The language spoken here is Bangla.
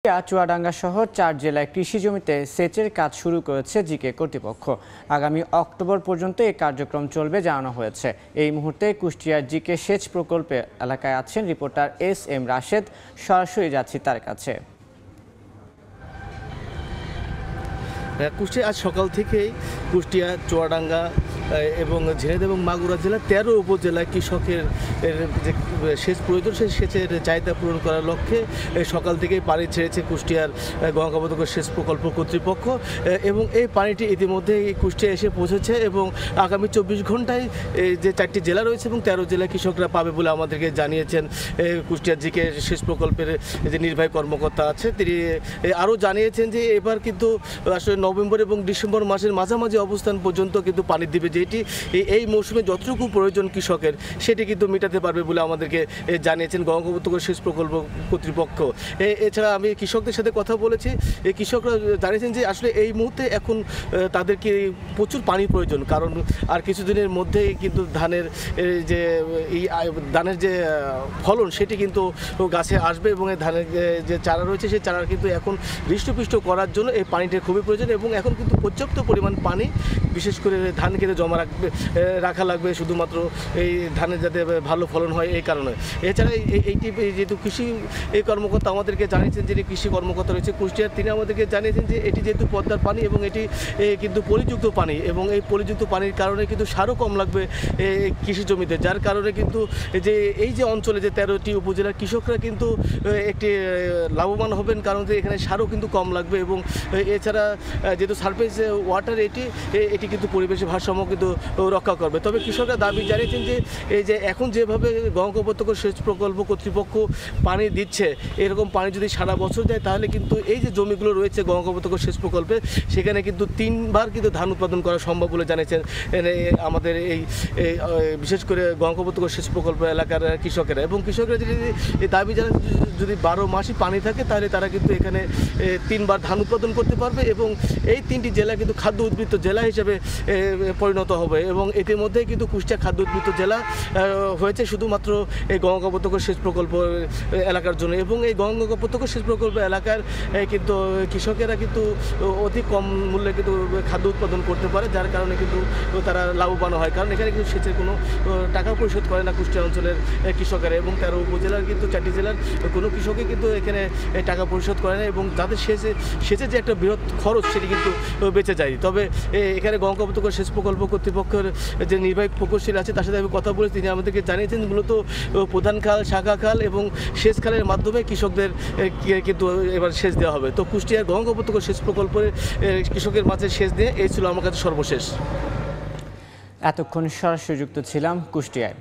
চুয়াডাঙ্গা সহ ৪ জেলায় কৃষি জমিতে সেচের কাজ শুরু করেছে জিকে কর্তৃপক্ষ। আগামী অক্টোবর পর্যন্ত এই কার্যক্রম চলবে জানানো হয়েছে। এই মুহূর্তে কুষ্টিয়ার জিকে সেচ প্রকল্পে এলাকায় আছেন রিপোর্টার এস.এম. রাশেদ। সরাসরি যাচ্ছি তার কাছে। কুষ্টিয়া আজ সকাল থেকেই কুষ্টিয়া, চুয়াডাঙ্গা এবং ঝিনাইদহ এবং মাগুরা জেলার ১৩ উপজেলায় কৃষকের যে সেচ প্রয়োজন সেই সেচের চাহিদা পূরণ করার লক্ষ্যে সকাল থেকেই পানি ছেড়েছে কুষ্টিয়ার গঙ্গাবদ্ধ সেচ প্রকল্প কর্তৃপক্ষ এবং এই পানিটি ইতিমধ্যে কুষ্টিয়া এসে পৌঁছেছে এবং আগামী ২৪ ঘন্টায় যে ৪টি জেলা রয়েছে এবং ১৩ জেলায় কৃষকরা পাবে বলে আমাদেরকে জানিয়েছেন কুষ্টিয়ার জিকে সেচ প্রকল্পের যে নির্বাহী কর্মকর্তা আছে তিনি আরও জানিয়েছেন যে এবার কিন্তু আসলে নভেম্বর এবং ডিসেম্বর মাসের মাঝামাঝি অবস্থান পর্যন্ত কিন্তু পানি দিবে, যেটি এই মৌসুমে যতটুকু প্রয়োজন কৃষকের সেটি কিন্তু মেটাতে পারবে বলে আমাদেরকে জানিয়েছেন গঙ্গাবদ্ধ সেচ প্রকল্প কর্তৃপক্ষ। এছাড়া আমি কৃষকদের সাথে কথা বলেছি, এই কৃষকরা জানিয়েছেন যে আসলে এই মুহূর্তে এখন তাদেরকে প্রচুর পানি প্রয়োজন, কারণ আর কিছুদিনের মধ্যেই কিন্তু ধানের যে ফলন সেটি কিন্তু গাছে আসবে এবং ধানের যে চারা রয়েছে সেই চারা কিন্তু এখন হৃষ্টপুষ্ট করার জন্য এই পানিটা খুবই প্রয়োজন এবং এখন কিন্তু পর্যাপ্ত পরিমাণ পানি বিশেষ করে ধান খেতে জমা রাখা লাগবে শুধুমাত্র এই ধানের যাতে ভালো ফলন হয় এই কারণে। এছাড়া এইটি যেহেতু কৃষি এই কর্মকর্তা আমাদেরকে জানিয়েছেন, যিনি কৃষি কর্মকর্তা রয়েছে কুষ্টিয়ার, তিনি আমাদেরকে জানিয়েছেন যে এটি যেহেতু পদ্মার পানি এবং এটি কিন্তু পলিযুক্ত পানি এবং এই পলিযুক্ত পানির কারণে কিন্তু সারও কম লাগবে কৃষি জমিতে, যার কারণে কিন্তু এই যে অঞ্চলে যে ১৩টি উপজেলার কৃষকরা কিন্তু একটি লাভবান হবেন, কারণ যে এখানে সারও কিন্তু কম লাগবে এবং এছাড়া যেহেতু সারফেস ওয়াটার এটি কিন্তু পরিবেশের ভারসাম্য কিন্তু রক্ষা করবে। তবে কৃষকরা দাবি জানিয়েছেন যে এই যে এখন যেভাবে গঙ্গাবদ্ধ সেচ প্রকল্প কর্তৃপক্ষ পানি দিচ্ছে, এরকম পানি যদি সারা বছর যায় তাহলে কিন্তু এই যে জমিগুলো রয়েছে গঙ্গাবদ্ধ সেচ প্রকল্পে সেখানে কিন্তু 3বার কিন্তু ধান উৎপাদন করা সম্ভব বলে জানিয়েছেন আমাদের এই বিশেষ করে গঙ্গাবদ্ধ সেচ প্রকল্প এলাকার কৃষকেরা। এবং কৃষকরা যদি দাবি জানান যদি 12 মাসই পানি থাকে তাহলে তারা কিন্তু এখানে 3বার ধান উৎপাদন করতে পারবে এবং এই 3টি জেলা কিন্তু খাদ্য উদ্বৃত্ত জেলা হিসেবে পরিণত হবে এবং ইতিমধ্যেই কিন্তু কুষ্টিয়া খাদ্য উদ্বৃত্ত জেলা হয়েছে শুধুমাত্র এই গঙ্গাবদ্ধ সেচ প্রকল্প এলাকার জন্য। এবং এই গঙ্গাবদ্ধ সেচ প্রকল্প এলাকার কিন্তু কৃষকেরা কিন্তু অতি কম মূল্যে কিন্তু খাদ্য উৎপাদন করতে পারে, যার কারণে কিন্তু তারা লাভবান হয়, কারণ এখানে কিন্তু সেচের কোনো টাকা পরিশোধ করে না কুষ্টিয়া অঞ্চলের কৃষকেরা এবং ১৩ উপজেলার কিন্তু 4টি জেলার কোনো কৃষকই কিন্তু এখানে টাকা পরিশোধ করে না এবং তাদের সেচের যে একটা বৃহৎ খরচ সেটি কিন্তু বেঁচে যায়। তবে এখানে গঙ্গাবদ্ধ সেচ প্রকল্প কর্তৃপক্ষের যে নির্বাহী প্রকৌশলী আছে তার সাথে আমি কথা বলে তিনি আমাদেরকে জানিয়েছেন মূলত প্রধান খাল, শাখা খাল এবং সেচ খালের মাধ্যমে কৃষকদের কিন্তু এবার সেচ দেওয়া হবে। তো কুষ্টিয়ার গঙ্গাবদ্ধ সেচ প্রকল্পের কৃষকের মাঝে সেচ দিয়ে এই ছিল আমার কাছে সর্বশেষ। এতক্ষণ সরাসরি যুক্ত ছিলাম কুষ্টিয়ায়।